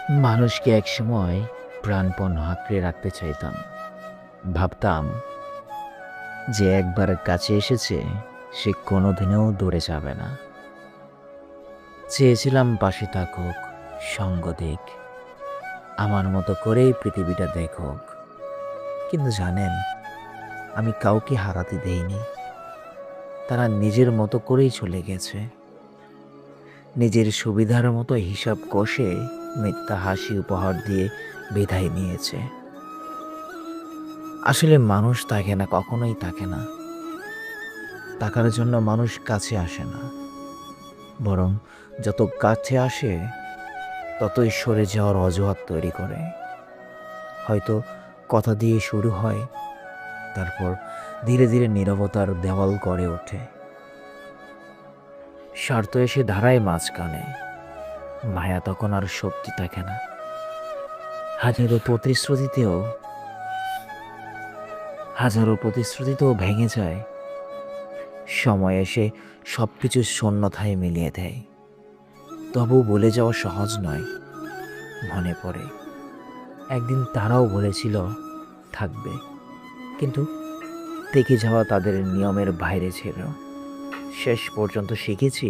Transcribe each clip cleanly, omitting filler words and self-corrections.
মানুষকে একসময় প্রাণপণ আঁকড়ে রাখতে চাইতাম। ভাবতাম যে একবার কাছে এসেছে সে কোনোদিনও দূরে যাবে না। চেয়েছিলাম পাশে থাকুক, সঙ্গ দিক, আমার মতো করেই পৃথিবীটা দেখুক। কিন্তু জানেন, আমি কাউকে হারাতে দেইনি। তারা নিজের মতো করেই চলে গেছে। নিজের সুবিধার মতো হিসাব কষে মিথ্যা হাসি উপহার দিয়ে বিদায় নিয়েছে। আসলে মানুষ থাকে না, কখনোই থাকে না। টাকার জন্য মানুষ কাছে আসে না, বরং যত কাছে আসে ততই সরে যাওয়ার অজুহাত তৈরি করে। হয়তো কথা দিয়ে শুরু হয়, তারপর ধীরে ধীরে নীরবতার দেওয়াল গড়ে ওঠে। স্বার্থ এসে দাঁড়ায় মাঝখানে, মায়া তখন আর শক্তি থাকে না। হাজারো প্রতিশ্রুতিতেও হাজারো প্রতিশ্রুতিতেও ভেঙে যায়। সময় এসে সবকিছু শূন্যতায় মিলিয়ে দেয়। তবু বলে যাওয়া সহজ নয়। মনে পড়ে একদিন তারাও বলেছিল থাকবে, কিন্তু থেকে যাওয়া তাদের নিয়মের বাইরে ছিল। শেষ পর্যন্ত শিখেছি,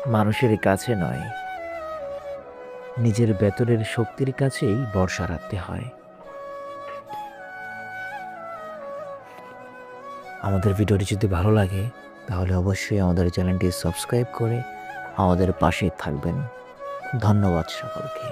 মানুষের কাছে নয়, নিজের ভেতরের শক্তির কাছেই ভরসা রাখতে হয়। আমাদের ভিডিওটি যদি ভালো লাগে তাহলে অবশ্যই আমাদের চ্যানেলটি সাবস্ক্রাইব করে আমাদের পাশে থাকবেন। ধন্যবাদ সকলকে।